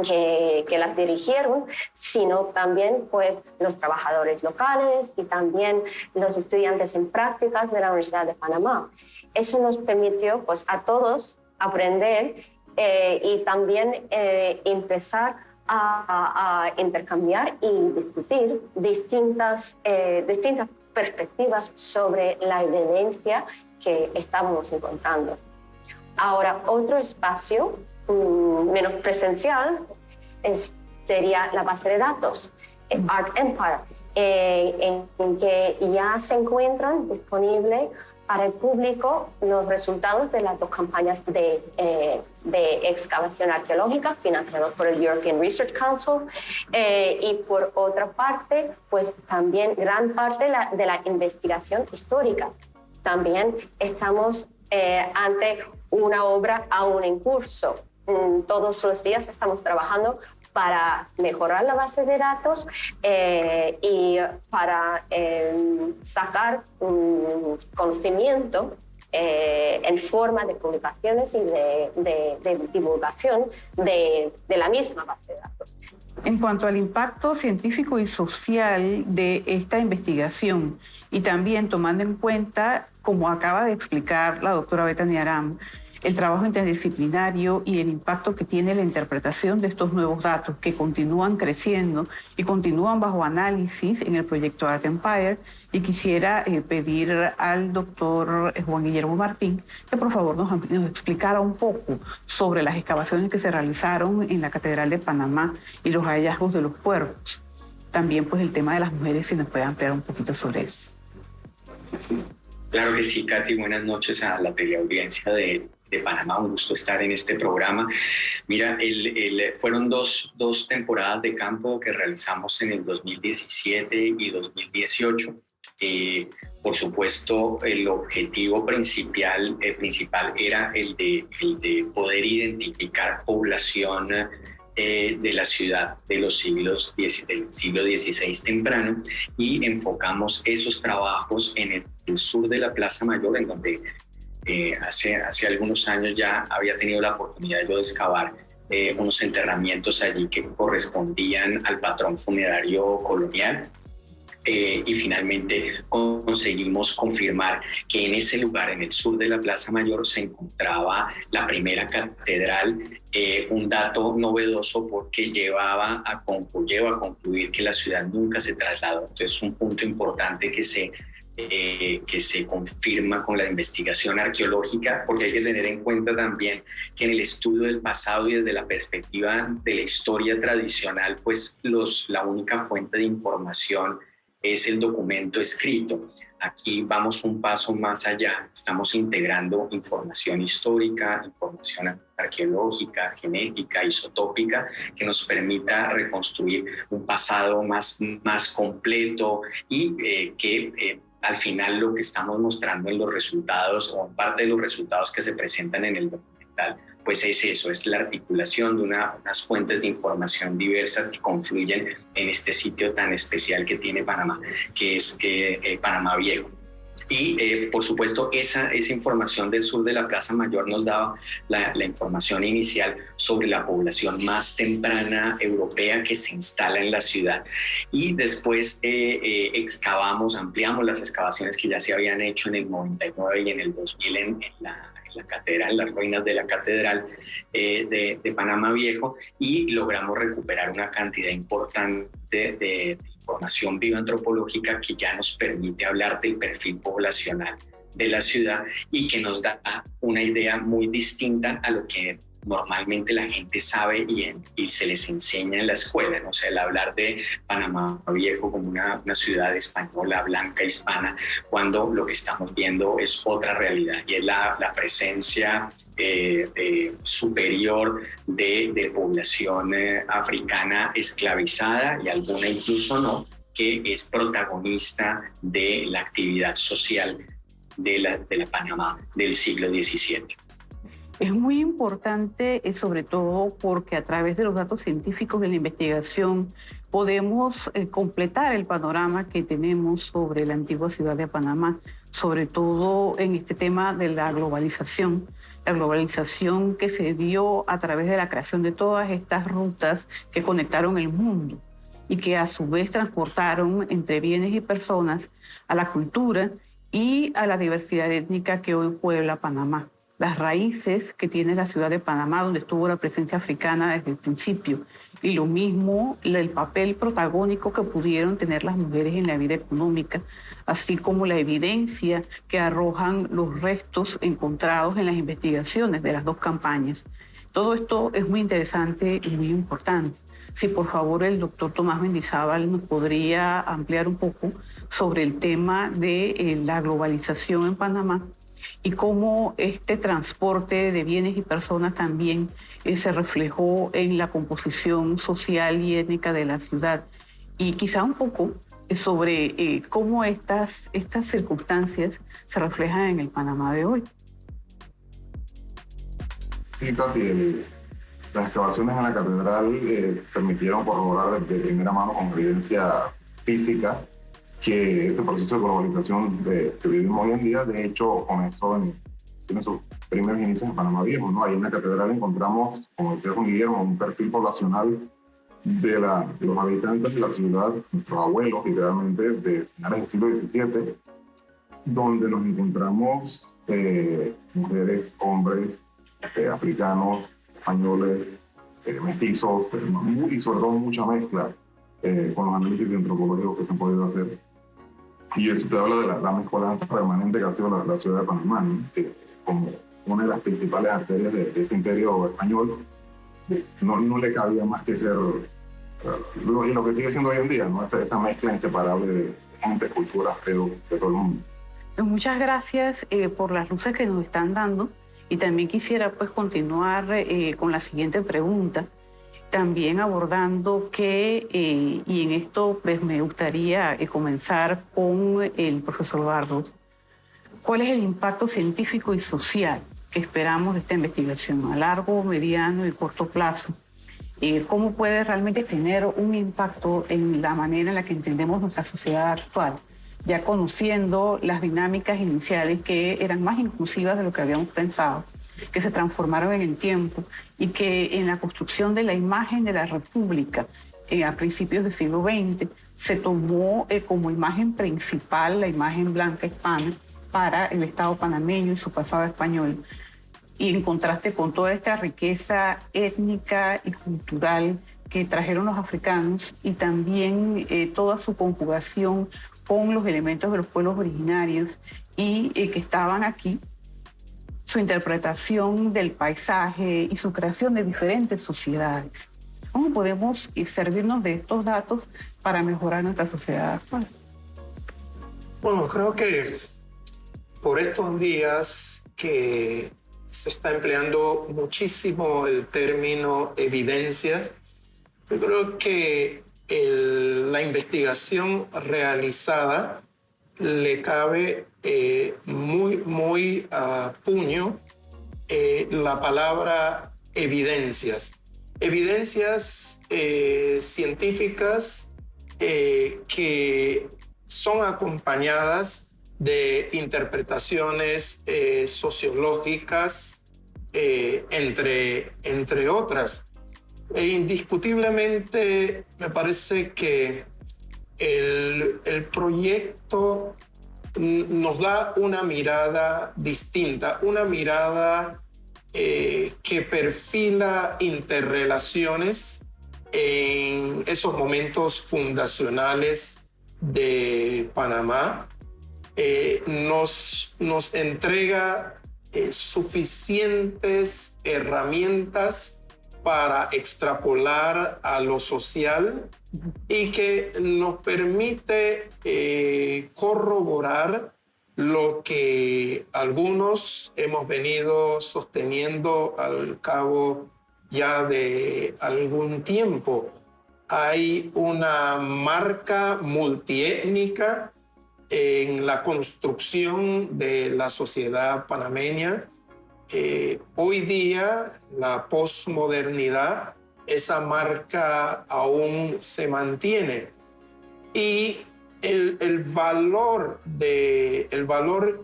Speaker 17: que las dirigieron, sino también pues, los trabajadores locales y también los estudiantes en prácticas de la Universidad de Panamá. Eso nos permitió pues, a todos aprender y también empezar a intercambiar y discutir distintas perspectivas sobre la evidencia que estamos encontrando. Ahora, otro espacio menos presencial sería la base de datos, Art Empire, en que ya se encuentran disponibles para el público los resultados de las dos campañas de excavación arqueológica financiadas por el European Research Council y por otra parte, pues también gran parte de la investigación histórica. También estamos ante una obra aún en curso. Todos los días estamos trabajando para mejorar la base de datos y para sacar un conocimiento en forma de publicaciones y de divulgación de la misma base de datos.
Speaker 16: En cuanto al impacto científico y social de esta investigación, y también tomando en cuenta, como acaba de explicar la doctora Bethany Aram, el trabajo interdisciplinario y el impacto que tiene la interpretación de estos nuevos datos que continúan creciendo y continúan bajo análisis en el proyecto Art Empire, y quisiera pedir al doctor Juan Guillermo Martín que por favor nos explicara un poco sobre las excavaciones que se realizaron en la Catedral de Panamá y los hallazgos de los cuerpos. También pues el tema de las mujeres, si nos puede ampliar un poquito sobre eso.
Speaker 19: Claro que sí, Katy. Buenas noches a la teleaudiencia de Panamá. Un gusto estar en este programa. Mira, fueron dos temporadas de campo que realizamos en el 2017 y 2018. Por supuesto, el objetivo principal era el de poder identificar población de la ciudad del siglo XVI temprano, y enfocamos esos trabajos en el sur de la Plaza Mayor, en donde hace algunos años ya había tenido la oportunidad de excavar unos enterramientos allí que correspondían al patrón funerario colonial. Y finalmente conseguimos confirmar que en ese lugar, en el sur de la Plaza Mayor, se encontraba la primera catedral, un dato novedoso porque lleva a concluir que la ciudad nunca se trasladó. Entonces, un punto importante que se confirma con la investigación arqueológica, porque hay que tener en cuenta también que en el estudio del pasado y desde la perspectiva de la historia tradicional, pues la única fuente de información es el documento escrito. Aquí vamos un paso más allá. Estamos integrando información histórica, información arqueológica, genética, isotópica, que nos permita reconstruir un pasado más completo y que al final lo que estamos mostrando en los resultados, o en parte de los resultados que se presentan en el documental, pues es eso, es la articulación de unas fuentes de información diversas que confluyen en este sitio tan especial que tiene Panamá, que es Panamá Viejo. Y por supuesto esa información del sur de la Plaza Mayor nos daba la información inicial sobre la población más temprana europea que se instala en la ciudad. Y después ampliamos las excavaciones que ya se habían hecho en el 99 y en el 2000 en la catedral, las ruinas de la catedral de Panamá Viejo, y logramos recuperar una cantidad importante de información bioantropológica que ya nos permite hablar del perfil poblacional de la ciudad y que nos da una idea muy distinta a lo que normalmente la gente sabe y se les enseña en la escuela, ¿no? O sea, el hablar de Panamá Viejo como una ciudad española, blanca, hispana, cuando lo que estamos viendo es otra realidad, y es la presencia superior de población africana esclavizada, y alguna incluso no, que es protagonista de la actividad social de la Panamá del siglo XVII.
Speaker 16: Es muy importante, sobre todo porque a través de los datos científicos de la investigación podemos completar el panorama que tenemos sobre la antigua ciudad de Panamá, sobre todo en este tema de la globalización que se dio a través de la creación de todas estas rutas que conectaron el mundo y que a su vez transportaron entre bienes y personas a la cultura y a la diversidad étnica que hoy puebla Panamá. Las raíces que tiene la ciudad de Panamá, donde estuvo la presencia africana desde el principio, y lo mismo el papel protagónico que pudieron tener las mujeres en la vida económica, así como la evidencia que arrojan los restos encontrados en las investigaciones de las dos campañas. Todo esto es muy interesante y muy importante. Si por favor el doctor Tomás Mendizábal nos podría ampliar un poco sobre el tema de la globalización en Panamá y cómo este transporte de bienes y personas también se reflejó en la composición social y étnica de la ciudad, y quizá un poco sobre cómo estas circunstancias se reflejan en el Panamá de hoy.
Speaker 20: Sí, papi,
Speaker 14: Las excavaciones en la catedral permitieron corroborar de primera mano con evidencia física que este proceso de globalización que vivimos hoy en día, de hecho, comenzó tiene sus primeros inicios en Panamá Viejo, ¿no? Ahí en la catedral encontramos, como decía Juan Guillermo, un perfil poblacional de los habitantes de la ciudad, nuestros abuelos, literalmente, de finales del siglo XVII, donde nos encontramos mujeres, hombres, africanos, españoles, mestizos, y sobre todo mucha mezcla con los análisis antropológicos que se han podido hacer. Y eso te habla de la mezcolanza permanente que ha sido la ciudad de Panamá, ¿no? Como una de las principales arterias de ese imperio español, no le cabía más que ser, y lo que sigue siendo hoy en día, ¿no? Esa mezcla inseparable de gente, culturas, de todo el mundo.
Speaker 16: Muchas gracias por las luces que nos están dando, y también quisiera pues continuar con la siguiente pregunta, también abordando y en esto pues me gustaría comenzar con el profesor Barros. ¿Cuál es el impacto científico y social que esperamos de esta investigación a largo, mediano y corto plazo? ¿Cómo puede realmente tener un impacto en la manera en la que entendemos nuestra sociedad actual? Ya conociendo las dinámicas iniciales que eran más inclusivas de lo que habíamos pensado, que se transformaron en el tiempo y que en la construcción de la imagen de la República a principios del siglo XX se tomó como imagen principal la imagen blanca hispana para el Estado panameño y su pasado español. Y en contraste con toda esta riqueza étnica y cultural que trajeron los africanos y también toda su conjugación con los elementos de los pueblos originarios y que estaban aquí, su interpretación del paisaje y su creación de diferentes sociedades. ¿Cómo podemos servirnos de estos datos para mejorar nuestra sociedad actual?
Speaker 18: Bueno, creo que por estos días que se está empleando muchísimo el término evidencias, yo creo que la investigación realizada le cabe muy a puño la palabra evidencias. Evidencias científicas que son acompañadas de interpretaciones sociológicas, entre otras. Indiscutiblemente me parece que el proyecto nos da una mirada distinta, una mirada que perfila interrelaciones en esos momentos fundacionales de Panamá. Nos entrega suficientes herramientas para extrapolar a lo social y que nos permite corroborar lo que algunos hemos venido sosteniendo al cabo ya de algún tiempo. Hay una marca multiétnica en la construcción de la sociedad panameña. Hoy día, la posmodernidad, esa marca aún se mantiene. Y el valor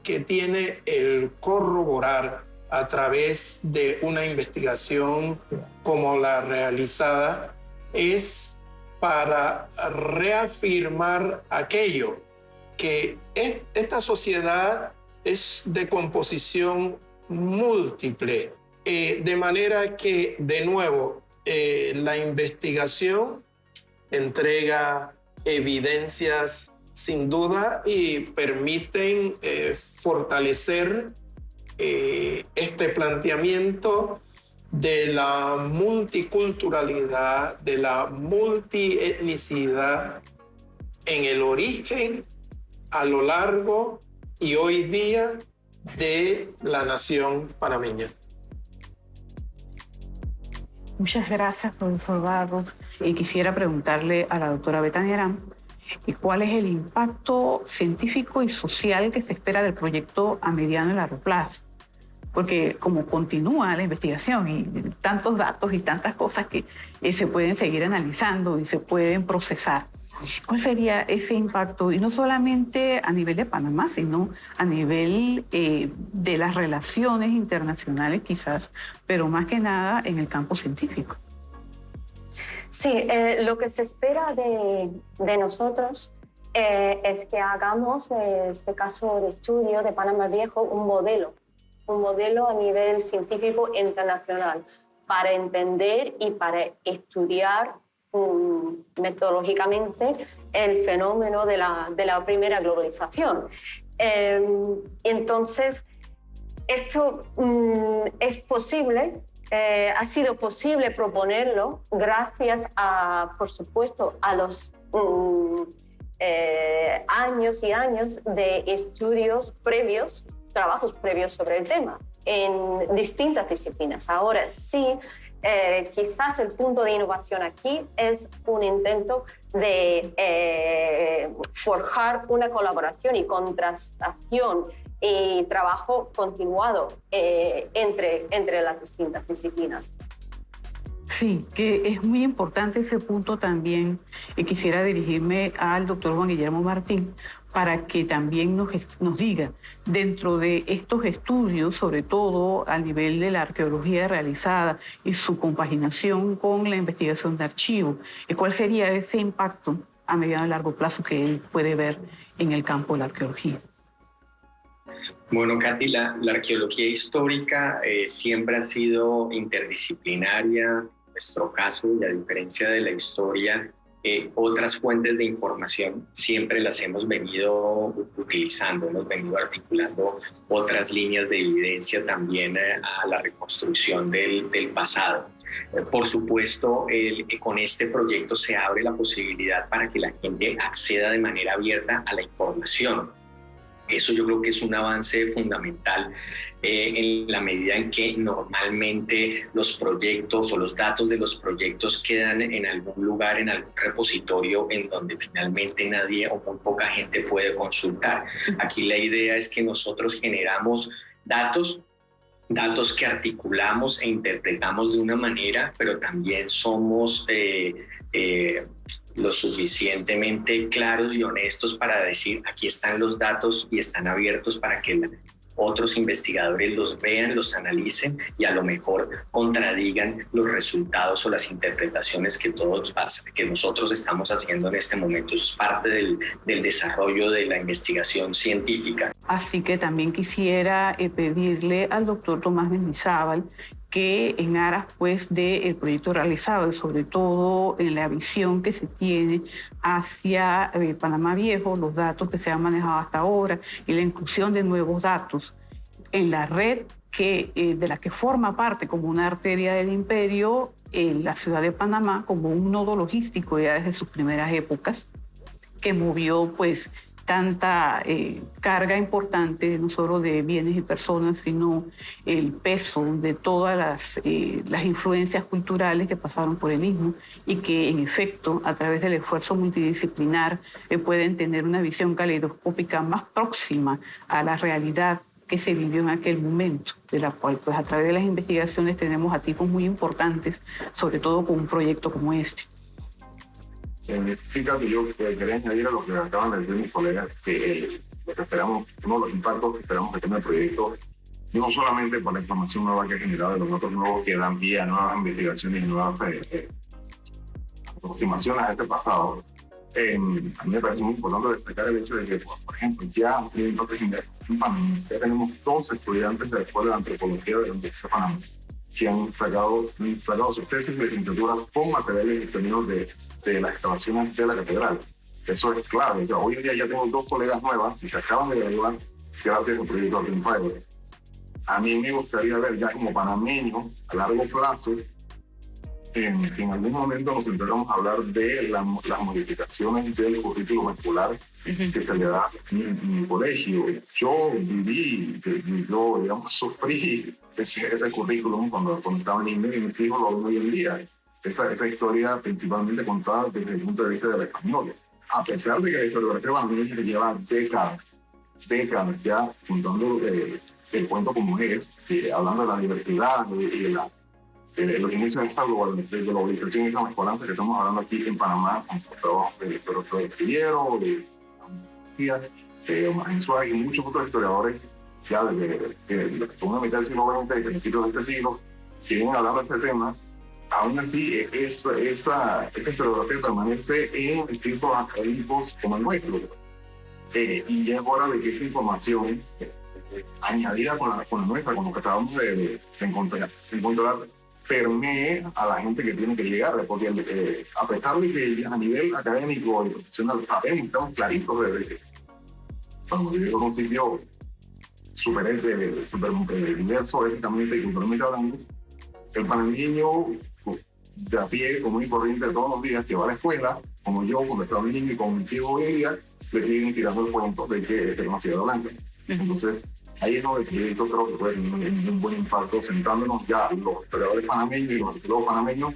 Speaker 18: que tiene el corroborar a través de una investigación como la realizada es para reafirmar aquello que esta sociedad es de composición múltiple, de manera que, de nuevo, la investigación entrega evidencias sin duda y permiten fortalecer este planteamiento de la multiculturalidad, de la multietnicidad en el origen, a lo largo y hoy día de la nación panameña.
Speaker 16: Muchas gracias, profesor Barros. Quisiera preguntarle a la doctora Betania Aram cuál es el impacto científico y social que se espera del proyecto a mediano y largo plazo. porque como continúa la investigación y tantos datos y tantas cosas que se pueden seguir analizando y se pueden procesar, ¿cuál sería ese impacto? Y no solamente a nivel de Panamá, sino a nivel de las relaciones internacionales quizás, pero más que nada en el campo científico.
Speaker 17: Sí, lo que se espera de nosotros es que hagamos, en este caso de estudio de Panamá Viejo, un modelo a nivel científico internacional para entender y para estudiar metodológicamente el fenómeno de la primera globalización. Entonces, esto es posible. Ha sido posible proponerlo gracias a, por supuesto, a los años y años de estudios previos, trabajos previos sobre el tema en distintas disciplinas. Ahora sí, quizás el punto de innovación aquí es un intento de forjar una colaboración y contrastación y trabajo continuado entre las distintas disciplinas.
Speaker 16: Sí, que es muy importante ese punto también. Quisiera dirigirme al doctor Juan Guillermo Martín para que también nos diga, dentro de estos estudios, sobre todo a nivel de la arqueología realizada y su compaginación con la investigación de archivo, ¿cuál sería ese impacto a mediano y largo plazo que él puede ver en el campo de la arqueología?
Speaker 19: Bueno, Katy, la arqueología histórica siempre ha sido interdisciplinaria. En nuestro caso, y a diferencia de la historia, otras fuentes de información siempre las hemos venido utilizando, hemos venido articulando otras líneas de evidencia también a la reconstrucción del pasado. Por supuesto, con este proyecto se abre la posibilidad para que la gente acceda de manera abierta a la información. Eso yo creo que es un avance fundamental en la medida en que normalmente los proyectos o los datos de los proyectos quedan en algún lugar, en algún repositorio en donde finalmente nadie o muy poca gente puede consultar. Aquí la idea es que nosotros generamos datos que articulamos e interpretamos de una manera, pero también somos lo suficientemente claros y honestos para decir aquí están los datos y están abiertos para que otros investigadores los vean, los analicen y a lo mejor contradigan los resultados o las interpretaciones que nosotros estamos haciendo en este momento. Eso es parte del desarrollo de la investigación científica.
Speaker 16: Así que también quisiera pedirle al doctor Tomás Mendizábal que en aras pues del proyecto realizado y sobre todo en la visión que se tiene hacia Panamá Viejo, los datos que se han manejado hasta ahora y la inclusión de nuevos datos en la red de la que forma parte como una arteria del imperio en la ciudad de Panamá como un nodo logístico ya desde sus primeras épocas, que movió pues tanta carga importante, no solo de bienes y personas, sino el peso de todas las influencias culturales que pasaron por el Istmo y que, en efecto, a través del esfuerzo multidisciplinar, pueden tener una visión caleidoscópica más próxima a la realidad que se vivió en aquel momento, de la cual, pues, a través de las investigaciones tenemos atisbos muy importantes, sobre todo con un proyecto como este.
Speaker 14: Fíjate, yo quería añadir a lo que acaban de decir mis colegas, que lo que esperamos, uno de los impactos que esperamos que tenga el proyecto, no solamente por la información nueva que ha generado, de los datos nuevos que dan pie a nuevas investigaciones y nuevas aproximaciones a este pasado. A mí me parece muy importante destacar el hecho de que, por ejemplo, ya tenemos 2 estudiantes de la Escuela de Antropología de la Universidad de Panamá que han sacado sus tesis de licenciatura con materiales obtenidos de las excavaciones de la catedral. Eso es clave. Hoy en día ya tengo 2 colegas nuevas y se acaban de graduar gracias al proyecto Open Fiber. A mí me gustaría ver ya como panameño a largo plazo en algún momento nos enteramos a hablar de las modificaciones del currículo escolar que se le da en mi colegio. Yo sufrí ese currículum cuando estaba niño y mis hijos lo ven hoy en día. Esa historia principalmente contada desde el punto de vista del español. A pesar de que la historiografía panameña se lleva décadas ya juntando
Speaker 20: el cuento como es, hablando de la diversidad y de los inicios de esta globalización y esta mezcolanza que estamos hablando aquí en Panamá, con los trabajos de Astillero, de Omar Suárez y muchos otros historiadores ya de la segunda mitad del siglo XX y principios de este siglo, que vienen hablando de este tema. Aún así, esa historiografía permanece en distintos académicos como el nuestro. Y ya es hora de que esa información, añadida con la nuestra, con lo que acabamos de encontrar, permee a la gente que tiene que llegar, porque a pesar de que a nivel académico y profesional sabemos, estamos claritos de que cuando vivimos en un sitio súper diverso, éticamente y culturalmente hablando, el panameño de a pie, común y corriente de todos los días, que va a la escuela, como yo, cuando estaba niño y con mi tío hoy día, le siguen tirando el cuento de que es una ciudad blanca. Entonces, ahí es donde yo creo que puede tener un buen impacto, sentándonos ya los historiadores panameños y los arqueólogos panameños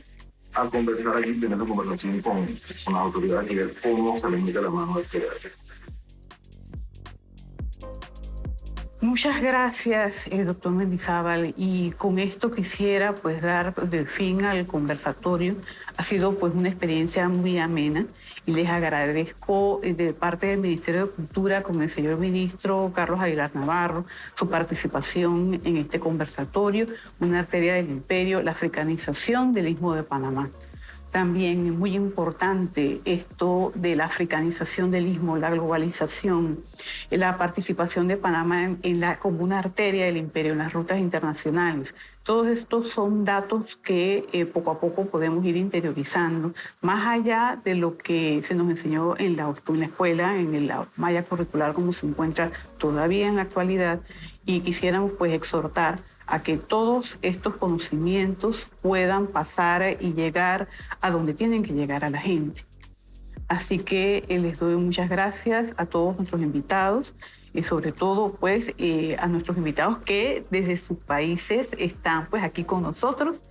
Speaker 20: a conversar aquí, tener una conversación con las autoridades y ver cómo se le mete la mano a este.
Speaker 16: Muchas gracias, doctor Mendizábal, y con esto quisiera pues dar de fin al conversatorio. Ha sido pues una experiencia muy amena y les agradezco de parte del Ministerio de Cultura con el señor ministro Carlos Aguilar Navarro su participación en este conversatorio, una arteria del imperio, la africanización del Istmo de Panamá. También es muy importante esto de la africanización del Istmo, la globalización, la participación de Panamá como una arteria del imperio en las rutas internacionales. Todos estos son datos que poco a poco podemos ir interiorizando, más allá de lo que se nos enseñó en la escuela, en la malla curricular como se encuentra todavía en la actualidad, y quisiéramos pues exhortar a que todos estos conocimientos puedan pasar y llegar a donde tienen que llegar a la gente. Así que les doy muchas gracias a todos nuestros invitados y sobre todo pues a nuestros invitados que desde sus países están pues aquí con nosotros,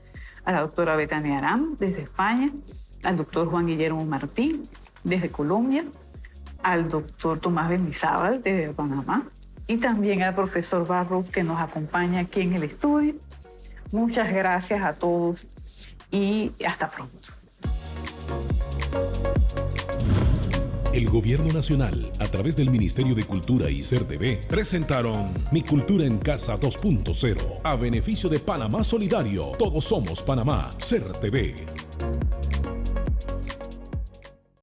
Speaker 16: a la doctora Betania Aram desde España, al doctor Juan Guillermo Martín desde Colombia, al doctor Tomás Mendizábal desde Panamá, y también al profesor Barros que nos acompaña aquí en el estudio. Muchas gracias a todos y hasta pronto.
Speaker 21: El Gobierno Nacional, a través del Ministerio de Cultura y CERTV, presentaron Mi Cultura en Casa 2.0, a beneficio de Panamá Solidario. Todos somos Panamá, CERTV.